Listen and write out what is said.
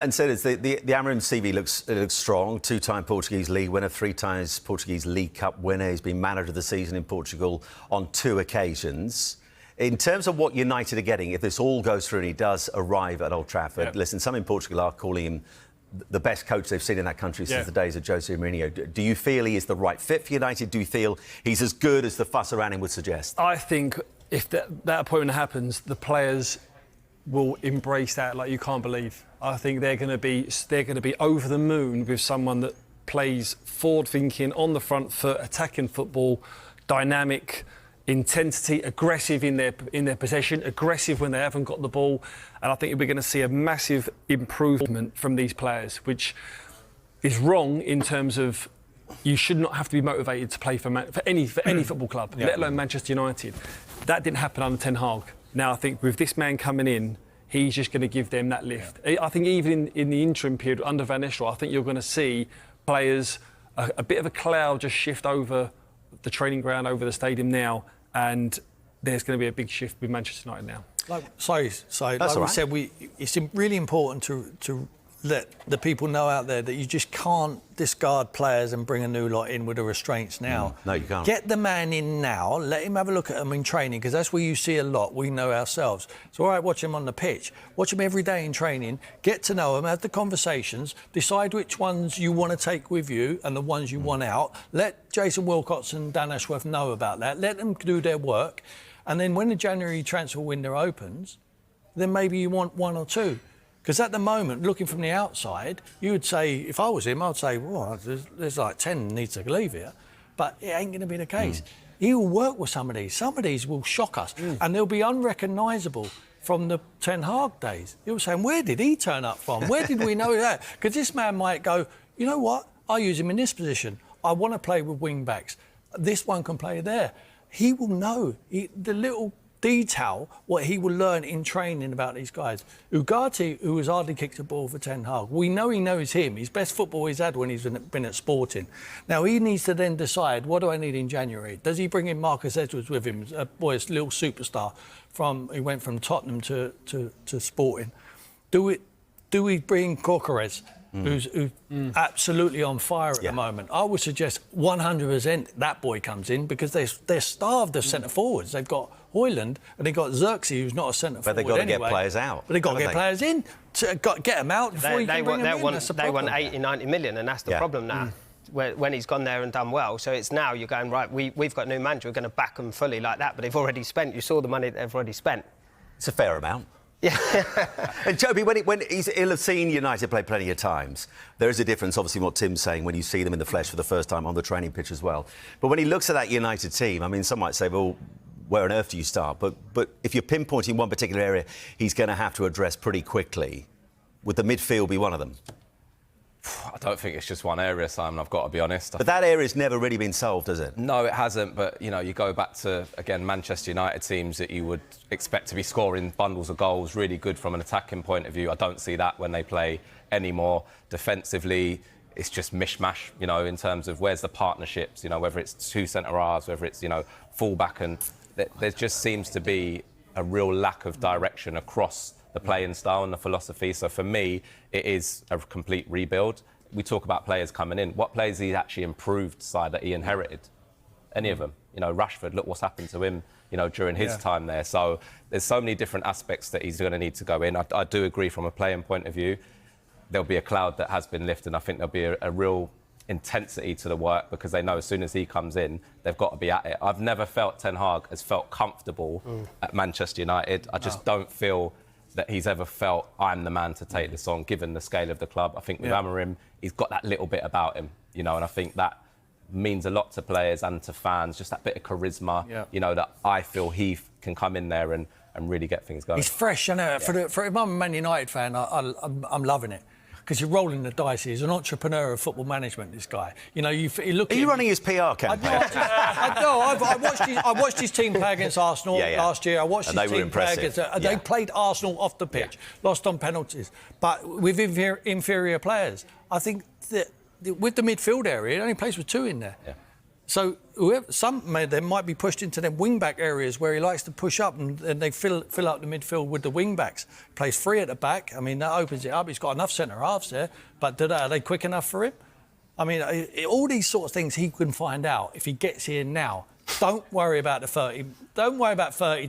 And so the Amorim CV looks strong. Two-time Portuguese league winner, 3 times Portuguese League Cup winner. He's been manager of the season in Portugal on 2 occasions. In terms of what United are getting, if this all goes through and he does arrive at Old Trafford, listen, some in Portugal are calling him the best coach they've seen in that country since the days of Jose Mourinho. Do you feel he is the right fit for United? Do you feel he's as good as the fuss around him would suggest? I think if that appointment happens, the players will embrace that like you can't believe. I think they're going to be over the moon with someone that plays forward thinking, on the front foot, attacking football, dynamic, intensity, aggressive in their possession, aggressive when they haven't got the ball. And I think we're going to see a massive improvement from these players, which is wrong in terms of you should not have to be motivated to play for any football club, let alone Manchester United. That didn't happen under Ten Hag. Now I think with this man coming in, he's just going to give them that lift. I think even in the interim period under Van Nistelrooy, I think you're going to see players, a bit of a cloud just shift over the training ground, over the stadium now, and there's going to be a big shift with Manchester United now. Like we said, it's really important to let the people know out there that you just can't discard players and bring a new lot in with the restraints now. No, you can't. Get the man in now, let him have a look at them in training, because that's where you see a lot, we know ourselves. It's all right, watch him on the pitch. Watch him every day in training, get to know him, have the conversations, decide which ones you want to take with you and the ones you want out. Let Jason Wilcox and Dan Ashworth know about that. Let them do their work. And then when the January transfer window opens, then maybe you want 1 or 2. Because at the moment, looking from the outside, you would say, if I was him, I'd say, well, there's like 10 needs to leave here. But it ain't going to be the case. He will work with some of these. Some of these will shock us. And they'll be unrecognisable from the Ten Hag days. You'll say, where did he turn up from? Where did we know that? Because this man might go, you know what? I use him in this position. I want to play with wing-backs. This one can play there. He will know. The little detail what he will learn in training about these guys. Ugarte, who has hardly kicked a ball for Ten Hag, we know he knows him. His best football he's had when he's been at Sporting. Now he needs to then decide, what do I need in January? Does he bring in Marcus Edwards with him? A little superstar he went from Tottenham to Sporting. Do we bring Corcoran, who's absolutely on fire at the moment? I would suggest 100% that boy comes in, because they're starved of centre forwards. They've got Højlund and they've got Xerxes, who's not a centre forward. But they've got to get players out. But they've got to get players in. Get them out before you can bring them in. They want 80, 90 million, and that's the problem now. When he's gone there and done well. So it's now you're going, right, we've got a new manager, we're going to back them fully like that, but they've already spent. You saw the money they've already spent. It's a fair amount. Yeah. And Toby, when he'll have seen United play plenty of times, there is a difference, obviously, in what Tim's saying when you see them in the flesh for the first time on the training pitch as well. But when he looks at that United team, I mean, some might say, well, where on earth do you start? But if you're pinpointing one particular area, he's going to have to address pretty quickly. Would the midfield be one of them? I don't think it's just one area, Simon, I've got to be honest. But that area's never really been solved, has it? No, it hasn't, but, you know, you go back to, again, Manchester United teams that you would expect to be scoring bundles of goals, really good from an attacking point of view. I don't see that when they play anymore. Defensively, it's just mishmash, you know, in terms of where's the partnerships, you know, whether it's 2 centre-halves, whether it's, you know, full-back, and there just seems to be a real lack of direction across the playing style and the philosophy. So for me, it is a complete rebuild. We talk about players coming in. What players he actually improved side that he inherited? Any of them? You know, Rashford, look what's happened to him, you know, during his time there. So there's so many different aspects that he's going to need to go in. I do agree from a playing point of view, there'll be a cloud that has been lifted. I think there'll be a real intensity to the work, because they know as soon as he comes in, they've got to be at it. I've never felt Ten Hag has felt comfortable at Manchester United. I just don't feel that he's ever felt, I'm the man to take this on, given the scale of the club. I think with Amorim, he's got that little bit about him, you know, and I think that means a lot to players and to fans, just that bit of charisma, you know, that I feel he can come in there and really get things going. He's fresh, I know. If I'm a Man United fan, I'm loving it. Because you're rolling the dice. He's an entrepreneur of football management, this guy. You know, you look at... Are you running his PR campaign? I watched his team play against Arsenal last year. I watched his team play against... They played Arsenal off the pitch, lost on penalties, but with inferior players. I think that with the midfield area, it only plays with 2 in there. So they might be pushed into them wing-back areas where he likes to push up and they fill up the midfield with the wing-backs. Plays free at the back. I mean, that opens it up. He's got enough centre-halves there. But are they quick enough for him? I mean, all these sort of things he can find out if he gets here now. Don't worry about 30 days.